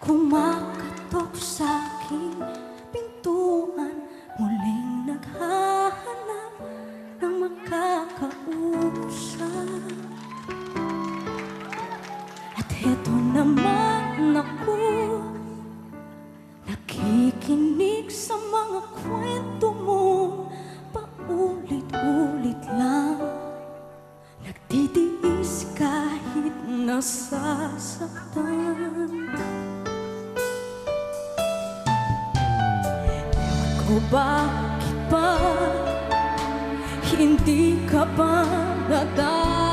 Kumakatok sa'king pintuan, muling naghahanap ng makakausap. At heto naman ako, nakikinig sa mga kwento mo, paulit-ulit lang, nagtitiis kahit nasasaktan. Ewan ko bakit ba hindi ka pa nadal